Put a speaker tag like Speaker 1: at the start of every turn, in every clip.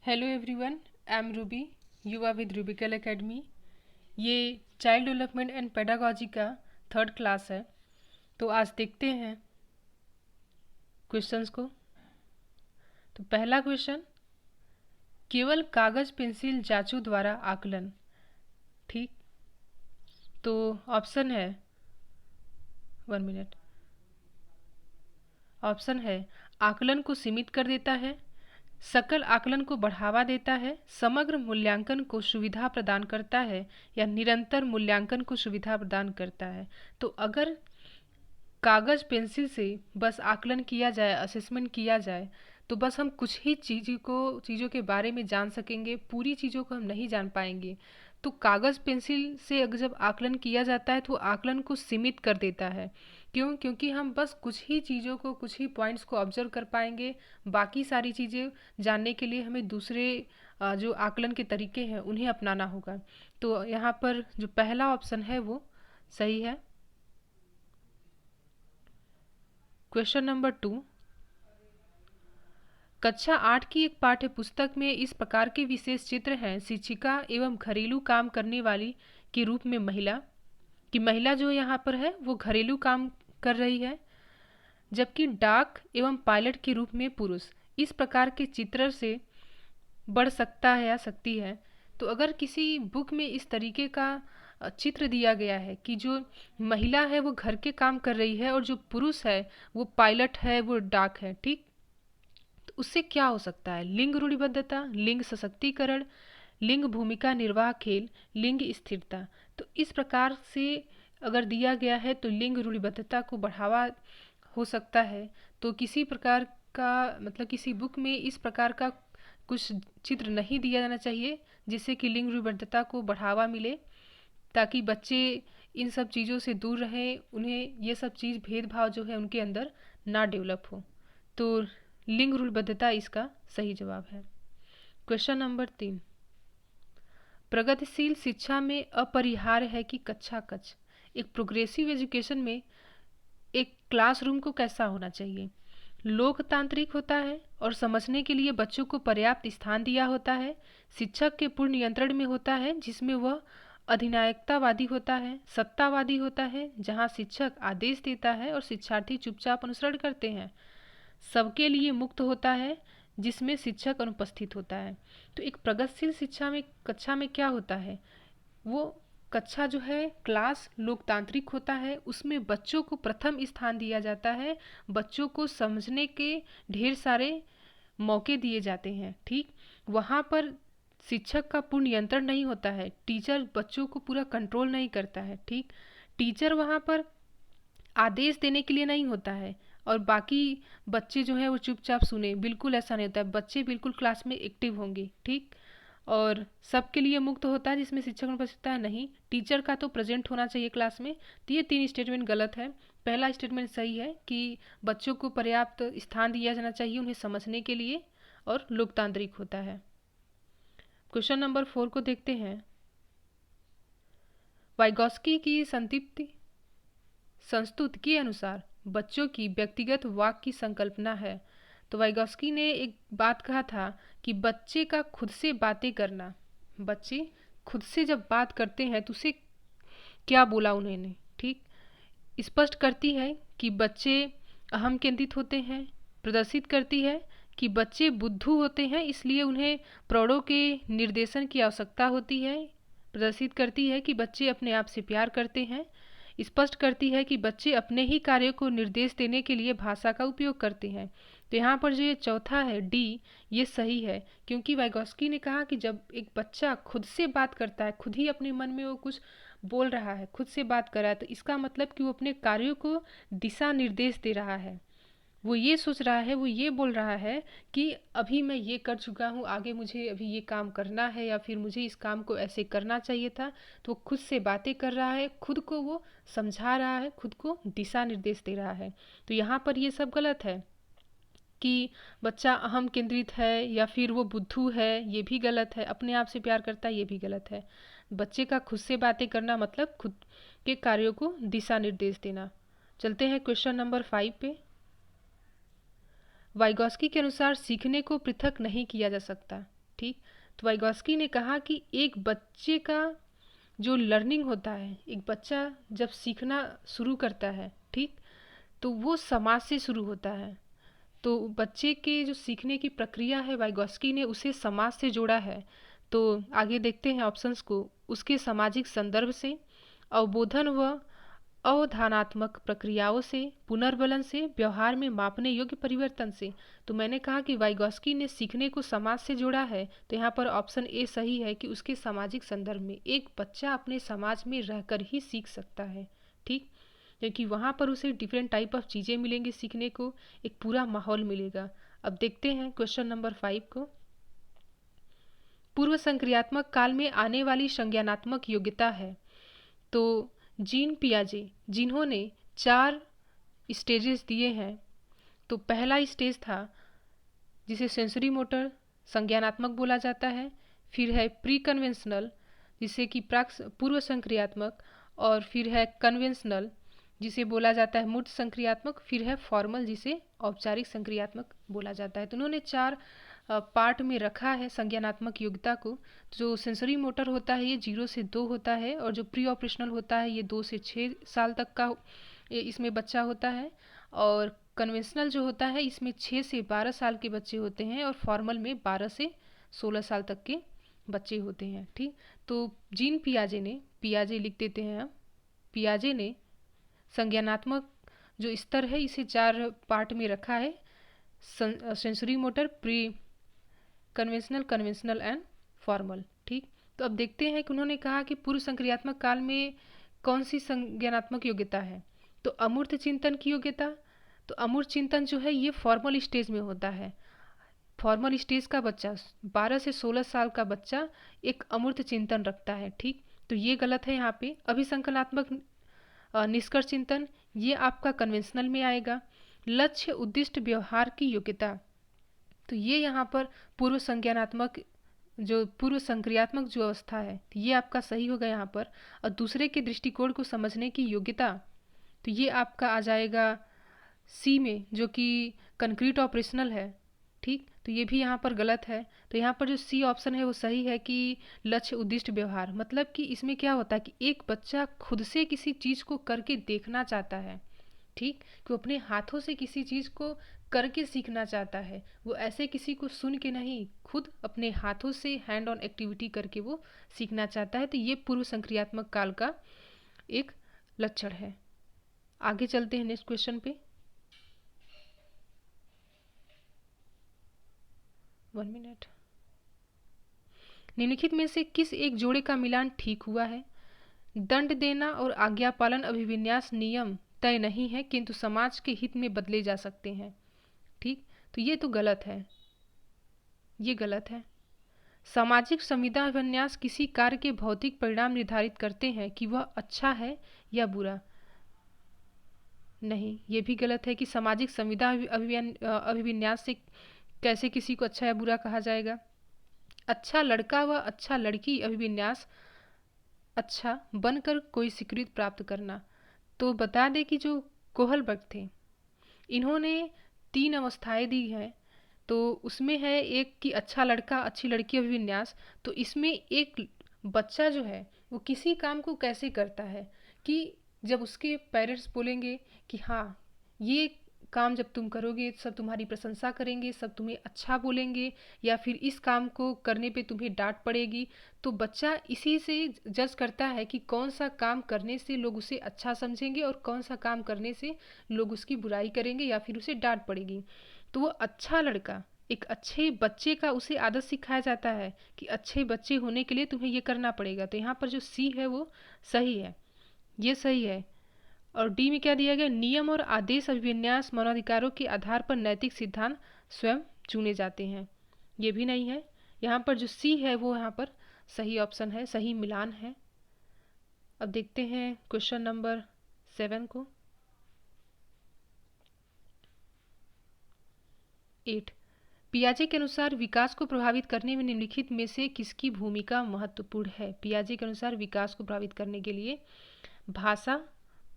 Speaker 1: Hello everyone, I am Ruby. You are with Rubical Academy. ये child development and pedagogy का third class है। तो आज देखते हैं क्वेश्चंस को। तो पहला क्वेश्चन, केवल कागज पेंसिल जांचू द्वारा आकलन। ठीक, तो ऑप्शन है 1 मिनट। ऑप्शन है आकलन को सीमित कर देता है, सकल आकलन को बढ़ावा देता है, समग्र मूल्यांकन को सुविधा प्रदान करता है, या निरंतर मूल्यांकन को सुविधा प्रदान करता है। तो अगर कागज पेंसिल से बस आकलन किया जाए, असेसमेंट किया जाए, तो बस हम कुछ ही चीज़ों के बारे में जान सकेंगे, पूरी चीज़ों को हम नहीं जान पाएंगे। तो कागज पेंसिल से अगर जब आकलन किया जाता है तो आकलन को सीमित कर देता है। क्यों? क्योंकि हम बस कुछ ही चीज़ों को, कुछ ही पॉइंट्स को ऑब्जर्व कर पाएंगे। बाकी सारी चीज़ें जानने के लिए हमें दूसरे जो आकलन के तरीके हैं उन्हें अपनाना होगा। तो यहाँ पर जो पहला ऑप्शन है वो सही है। क्वेश्चन नंबर 2, कक्षा 8 की एक पाठ्य पुस्तक में इस प्रकार के विशेष चित्र हैं। शिक्षिका एवं घरेलू काम करने वाली के रूप में महिला, कि महिला जो यहाँ पर है वो घरेलू काम कर रही है, जबकि डाक एवं पायलट के रूप में पुरुष। इस प्रकार के चित्र से बढ़ सकता है या सकती है। तो अगर किसी बुक में इस तरीके का चित्र दिया गया है कि जो महिला है वो घर के काम कर रही है और जो पुरुष है वो पायलट है, वो डाक है, ठीक, तो उससे क्या हो सकता है? लिंग रूढ़िबद्धता, लिंग सशक्तिकरण, लिंग भूमिका निर्वाह खेल, लिंग स्थिरता। तो इस प्रकार से अगर दिया गया है तो लिंग रूढ़िबद्धता को बढ़ावा हो सकता है। तो किसी प्रकार का मतलब किसी बुक में इस प्रकार का कुछ चित्र नहीं दिया जाना चाहिए जिससे कि लिंग रूढ़िबद्धता को बढ़ावा मिले, ताकि बच्चे इन सब चीज़ों से दूर रहें, उन्हें ये सब चीज़ भेदभाव जो है उनके अंदर ना डेवलप हो। तो लिंग रूढ़िबद्धता इसका सही जवाब है। क्वेश्चन नंबर 3, प्रगतिशील शिक्षा में अपरिहार्य है कि कक्षा कक्ष। एक प्रोग्रेसिव एजुकेशन में एक क्लासरूम को कैसा होना चाहिए? लोकतांत्रिक होता है और समझने के लिए बच्चों को पर्याप्त स्थान दिया होता है। शिक्षक के पूर्ण नियंत्रण में होता है जिसमें वह अधिनायकतावादी होता है। सत्तावादी होता है जहां शिक्षक आदेश देता है और शिक्षार्थी चुपचाप अनुसरण करते हैं। सबके लिए मुक्त होता है जिसमें शिक्षक अनुपस्थित होता है। तो एक प्रगतिशील शिक्षा में कक्षा में क्या होता है? वो कक्षा जो है, क्लास लोकतांत्रिक होता है, उसमें बच्चों को प्रथम स्थान दिया जाता है, बच्चों को समझने के ढेर सारे मौके दिए जाते हैं, ठीक। वहाँ पर शिक्षक का पूर्ण नियंत्रण नहीं होता है, टीचर बच्चों को पूरा कंट्रोल नहीं करता है, ठीक। टीचर वहाँ पर आदेश देने के लिए नहीं होता है और बाकी बच्चे जो हैं वो चुपचाप सुने, बिल्कुल ऐसा नहीं होता है। बच्चे बिल्कुल क्लास में एक्टिव होंगे, ठीक। और सबके लिए मुक्त होता है जिसमें शिक्षक अनुपस्थित है, नहीं, टीचर का तो प्रेजेंट होना चाहिए क्लास में। तो ये 3 स्टेटमेंट गलत है। पहला स्टेटमेंट सही है कि बच्चों को पर्याप्त स्थान दिया जाना चाहिए उन्हें समझने के लिए, और लोकतांत्रिक होता है। क्वेश्चन नंबर 4 को देखते हैं। वाइगॉस्की की संस्तुति के अनुसार बच्चों की व्यक्तिगत वाक की संकल्पना है। तो वाइगॉस्की ने एक बात कहा था कि बच्चे का खुद से बातें करना, बच्चे खुद से जब बात करते हैं तो उसे क्या बोला उन्होंने, ठीक, स्पष्ट करती है कि बच्चे अहम केंद्रित होते हैं, प्रदर्शित करती है कि बच्चे बुद्धू होते हैं इसलिए उन्हें प्रौढ़ों के निर्देशन की आवश्यकता होती है, प्रदर्शित करती है कि बच्चे अपने आप से प्यार करते हैं, स्पष्ट करती है कि बच्चे अपने ही कार्यों को निर्देश देने के लिए भाषा का उपयोग करते हैं। तो यहाँ पर जो ये चौथा है डी, ये सही है, क्योंकि वाइगॉस्की ने कहा कि जब एक बच्चा खुद से बात करता है, खुद ही अपने मन में वो कुछ बोल रहा है, खुद से बात कर रहा है, तो इसका मतलब कि वो अपने कार्यों को दिशा निर्देश दे रहा है। वो ये सोच रहा है, वो ये बोल रहा है कि अभी मैं ये कर चुका हूँ, आगे मुझे अभी ये काम करना है, या फिर मुझे इस काम को ऐसे करना चाहिए था। तो खुद से बातें कर रहा है, खुद को वो समझा रहा है, खुद को दिशा निर्देश दे रहा है। तो यहाँ पर ये सब गलत है कि बच्चा अहम केंद्रित है या फिर वो बुद्धू है, ये भी गलत है। अपने आप से प्यार करता है, ये भी गलत है। बच्चे का खुद से बातें करना मतलब खुद के कार्यों को दिशा निर्देश देना। चलते हैं क्वेश्चन नंबर 5 पे। वाइगॉस्की के अनुसार सीखने को पृथक नहीं किया जा सकता। ठीक। तो वाइगॉस्की ने कहा कि एक बच्चे का जो लर्निंग होता है, एक बच्चा जब सीखना शुरू करता है, ठीक, तो वो समाज से शुरू होता है। तो बच्चे के जो सीखने की प्रक्रिया है, वाइगॉस्की ने उसे समाज से जोड़ा है। तो आगे देखते हैं ऑप्शंस को। उसके सामाजिक संदर्भ से, अवबोधन व अवधारणात्मक प्रक्रियाओं से, पुनर्बलन से, व्यवहार में मापने योग्य परिवर्तन से। तो मैंने कहा कि वाइगॉस्की ने सीखने को समाज से जोड़ा है, तो यहाँ पर ऑप्शन ए सही है कि उसके सामाजिक संदर्भ में। एक बच्चा अपने समाज में रहकर ही सीख सकता है, ठीक, क्योंकि वहाँ पर उसे डिफरेंट टाइप ऑफ चीज़ें मिलेंगी सीखने को, एक पूरा माहौल मिलेगा। अब देखते हैं क्वेश्चन नंबर 5 को। पूर्व संक्रियात्मक काल में आने वाली संज्ञानात्मक योग्यता है। तो जीन पियाजे, जिन्होंने 4 स्टेजेस दिए हैं, तो पहला स्टेज था जिसे सेंसरी मोटर संज्ञानात्मक बोला जाता है, फिर है प्री कन्वेंशनल जिसे कि प्राक पूर्व संक्रियात्मक, और फिर है कन्वेंशनल जिसे बोला जाता है मूर्त संक्रियात्मक, फिर है फॉर्मल जिसे औपचारिक संक्रियात्मक बोला जाता है। तो उन्होंने 4 पार्ट में रखा है संज्ञानात्मक योग्यता को। जो सेंसरी मोटर होता है ये 0 से 2 होता है, और जो प्री ऑपरेशनल होता है ये 2 से 6 साल तक का इसमें बच्चा होता है, और कन्वेंशनल जो होता है इसमें 6 से 12 साल के बच्चे होते हैं, और फॉर्मल में 12 से 16 साल तक के बच्चे होते हैं, ठीक। तो जीन पियाजे ने, पियाजे लिख देते हैं हम, पियाजे ने संज्ञानात्मक जो स्तर है इसे 4 पार्ट में रखा है, sensory motor, pre conventional, conventional and formal, ठीक। तो अब देखते हैं कि उन्होंने कहा कि पूर्व संक्रियात्मक काल में कौन सी संज्ञानात्मक योग्यता है। तो अमूर्त चिंतन की योग्यता, तो अमूर्त चिंतन जो है ये फॉर्मल स्टेज में होता है। फॉर्मल स्टेज का बच्चा 12 से 16 साल का बच्चा एक अमूर्त चिंतन रखता है, ठीक। तो ये गलत है यहाँ पे। अभिसंकलनात्मक निष्कर्ष चिंतन ये आपका कन्वेंशनल में आएगा। लक्ष्य उद्दिष्ट व्यवहार की योग्यता, तो ये यहाँ पर पूर्व संज्ञानात्मक जो पूर्व संक्रियात्मक जो अवस्था है ये आपका सही होगा यहाँ पर। और दूसरे के दृष्टिकोण को समझने की योग्यता, तो ये आपका आ जाएगा सी में जो कि कंक्रीट ऑपरेशनल है, ठीक। तो ये भी यहाँ पर गलत है। तो यहाँ पर जो सी ऑप्शन है वो सही है कि लक्ष्य उद्दिष्ट व्यवहार, मतलब कि इसमें क्या होता है कि एक बच्चा खुद से किसी चीज़ को करके देखना चाहता है, ठीक, कि वो अपने हाथों से किसी चीज़ को करके सीखना चाहता है। वो ऐसे किसी को सुन के नहीं, खुद अपने हाथों से हैंड ऑन एक्टिविटी करके वो सीखना चाहता है। तो ये पूर्व संक्रियात्मक काल का एक लक्षण है। आगे चलते हैं नेक्स्ट क्वेश्चन पे। 1 मिनट। निम्नलिखित में से किस एक जोड़े का मिलान ठीक हुआ है? दंड देना और आज्ञा पालन अभिविन्यास नियम तय नहीं है किंतु समाज के हित में बदले जा सकते हैं, ठीक। तो ये तो गलत है, ये गलत है। सामाजिक संविदा विन्यास किसी कार्य के भौतिक परिणाम निर्धारित करते हैं कि वह अच्छा है या बुरा। नहीं, ये भी गलत है कि सामाजिक संविदा अभिविन्यास से कैसे किसी को अच्छा या बुरा कहा जाएगा। अच्छा लड़का व अच्छा लड़की अभिविन्यास अच्छा बनकर कोई स्वीकृति प्राप्त करना। तो बता दें कि जो कोहलबर्ग थे इन्होंने 3 अवस्थाएं दी हैं। तो उसमें है एक कि अच्छा लड़का अच्छी लड़की अभिविन्यास। तो इसमें एक बच्चा जो है वो किसी काम को कैसे करता है कि जब उसके पेरेंट्स बोलेंगे कि हाँ ये काम जब तुम करोगे सब तुम्हारी प्रशंसा करेंगे, सब तुम्हें अच्छा बोलेंगे, या फिर इस काम को करने पे तुम्हें डांट पड़ेगी। तो बच्चा इसी से जज करता है कि कौन सा काम करने से लोग उसे अच्छा समझेंगे और कौन सा काम करने से लोग उसकी बुराई करेंगे या फिर उसे डांट पड़ेगी। तो वो अच्छा लड़का, एक अच्छे बच्चे का उसे आदत सिखाया जाता है कि अच्छे बच्चे होने के लिए तुम्हें ये करना पड़ेगा। तो यहाँ पर जो सी है वो सही है, ये सही है। और डी में क्या दिया गया? नियम और आदेश अभिविन्यास मानवाधिकारों के आधार पर नैतिक सिद्धांत स्वयं चुने जाते हैं, ये भी नहीं है। यहाँ पर जो सी है वो यहाँ पर सही ऑप्शन है, सही मिलान है। अब देखते हैं क्वेश्चन नंबर 7 को। 8, पियाजे के अनुसार विकास को प्रभावित करने में निम्नलिखित में से किसकी भूमिका महत्वपूर्ण है? पियाजे के अनुसार विकास को प्रभावित करने के लिए भाषा,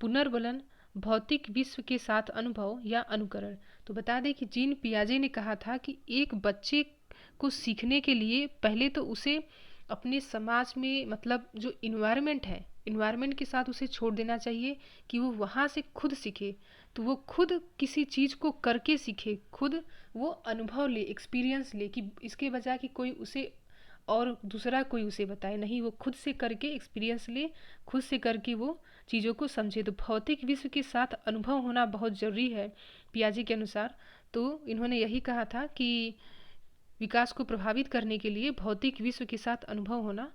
Speaker 1: पुनर्बलन, भौतिक विश्व के साथ अनुभव या अनुकरण। तो बता दें कि जीन पियाजे ने कहा था कि एक बच्चे को सीखने के लिए पहले तो उसे अपने समाज में मतलब जो इन्वायरमेंट है, इन्वायरमेंट के साथ उसे छोड़ देना चाहिए कि वो वहाँ से खुद सीखे। तो वो खुद किसी चीज़ को करके सीखे, खुद वो अनुभव ले, एक्सपीरियंस ले, कि इसके बजाय कि कोई उसे और दूसरा कोई उसे बताए, नहीं, वो खुद से करके एक्सपीरियंस ले, खुद से करके वो चीज़ों को समझे। तो भौतिक विश्व के साथ अनुभव होना बहुत ज़रूरी है पियाजे के अनुसार। तो इन्होंने यही कहा था कि विकास को प्रभावित करने के लिए भौतिक विश्व के साथ अनुभव होना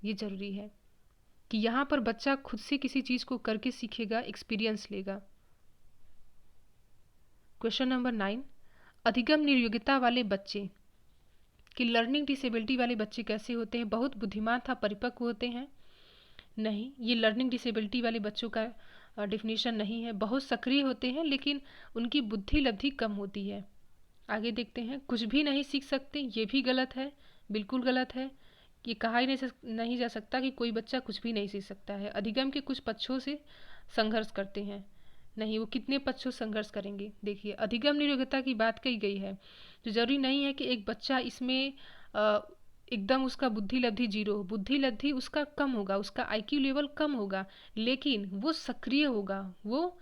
Speaker 1: ये ज़रूरी है, कि यहाँ पर बच्चा खुद से किसी चीज़ को करके सीखेगा, एक्सपीरियंस लेगा। क्वेश्चन नंबर 9, अधिगम निर्योग्यता वाले बच्चे कि लर्निंग डिसेबिलिटी वाले बच्चे कैसे होते हैं? बहुत बुद्धिमान था परिपक्व होते हैं? नहीं, ये लर्निंग डिसेबिलिटी वाले बच्चों का डिफिनीशन नहीं है। बहुत सक्रिय होते हैं लेकिन उनकी बुद्धि लब्धि कम होती है। आगे देखते हैं, कुछ भी नहीं सीख सकते, ये भी गलत है, बिल्कुल गलत है। ये कहा ही नहीं जा सकता कि कोई बच्चा कुछ भी नहीं सीख सकता है। अधिगम के कुछ पक्षों से संघर्ष करते हैं, नहीं, वो कितने पक्षों से संघर्ष करेंगे? देखिए, अधिगम निरोधकता की बात कही गई है, तो जरूरी नहीं है कि एक बच्चा इसमें एकदम उसका बुद्धि लब्धि जीरो, बुद्धि लब्धि उसका कम होगा, उसका आईक्यू लेवल कम होगा, लेकिन वो सक्रिय होगा, वो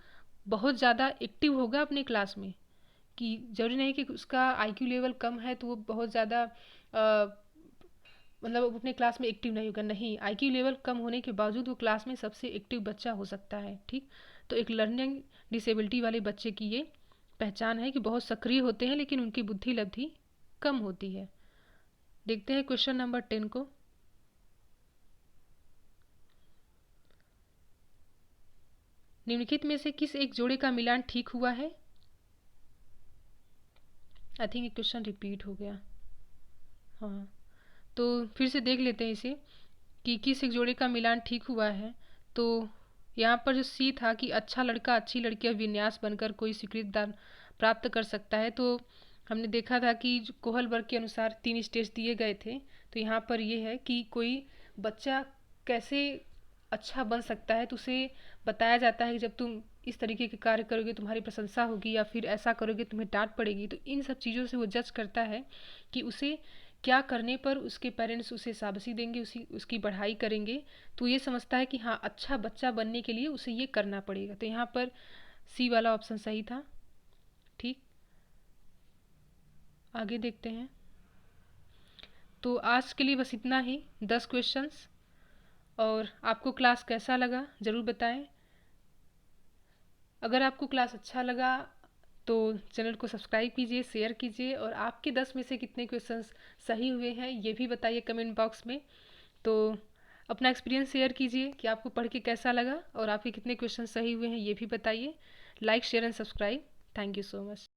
Speaker 1: बहुत ज़्यादा एक्टिव होगा अपने क्लास में। कि जरूरी नहीं कि उसका आईक्यू लेवल कम है तो वो बहुत ज़्यादा मतलब अपने क्लास में एक्टिव नहीं होगा, नहीं, आईक्यू लेवल कम होने के बावजूद वो क्लास में सबसे एक्टिव बच्चा हो सकता है। ठीक, तो एक लर्निंग डिसेबिलिटी वाले बच्चे की ये पहचान है कि बहुत सक्रिय होते हैं लेकिन उनकी बुद्धि लब्धि कम होती है। देखते हैं क्वेश्चन नंबर 10 को। निम्नलिखित में से किस एक जोड़े का मिलान ठीक हुआ है? आई थिंक ये क्वेश्चन रिपीट हो गया। हाँ, तो फिर से देख लेते हैं इसे कि किस एक जोड़े का मिलान ठीक हुआ है। तो यहाँ पर जो सी था कि अच्छा लड़का अच्छी लड़की का विन्यास बनकर कोई स्वीकृत दान प्राप्त कर सकता है, तो हमने देखा था कि कोहल वर्ग के अनुसार 3 स्टेज दिए गए थे। तो यहाँ पर ये है कि कोई बच्चा कैसे अच्छा बन सकता है, तो उसे बताया जाता है कि जब तुम इस तरीके के कार्य करोगे तुम्हारी प्रशंसा होगी, या फिर ऐसा करोगे तुम्हें डांट पड़ेगी। तो इन सब चीज़ों से वो जज करता है कि उसे क्या करने पर उसके पेरेंट्स उसे शाबाशी देंगे, उसकी बढ़ाई करेंगे। तो ये समझता है कि हाँ, अच्छा बच्चा बनने के लिए उसे ये करना पड़ेगा। तो यहाँ पर सी वाला ऑप्शन सही था। ठीक, आगे देखते हैं। तो आज के लिए बस इतना ही, 10 क्वेश्चंस। और आपको क्लास कैसा लगा ज़रूर बताएं। अगर आपको क्लास अच्छा लगा तो चैनल को सब्सक्राइब कीजिए, शेयर कीजिए, और आपके 10 में से कितने क्वेश्चंस सही हुए हैं ये भी बताइए कमेंट बॉक्स में। तो अपना एक्सपीरियंस शेयर कीजिए कि आपको पढ़ के कैसा लगा और आपके कितने क्वेश्चन सही हुए हैं ये भी बताइए। Like, share and subscribe. Thank you so much.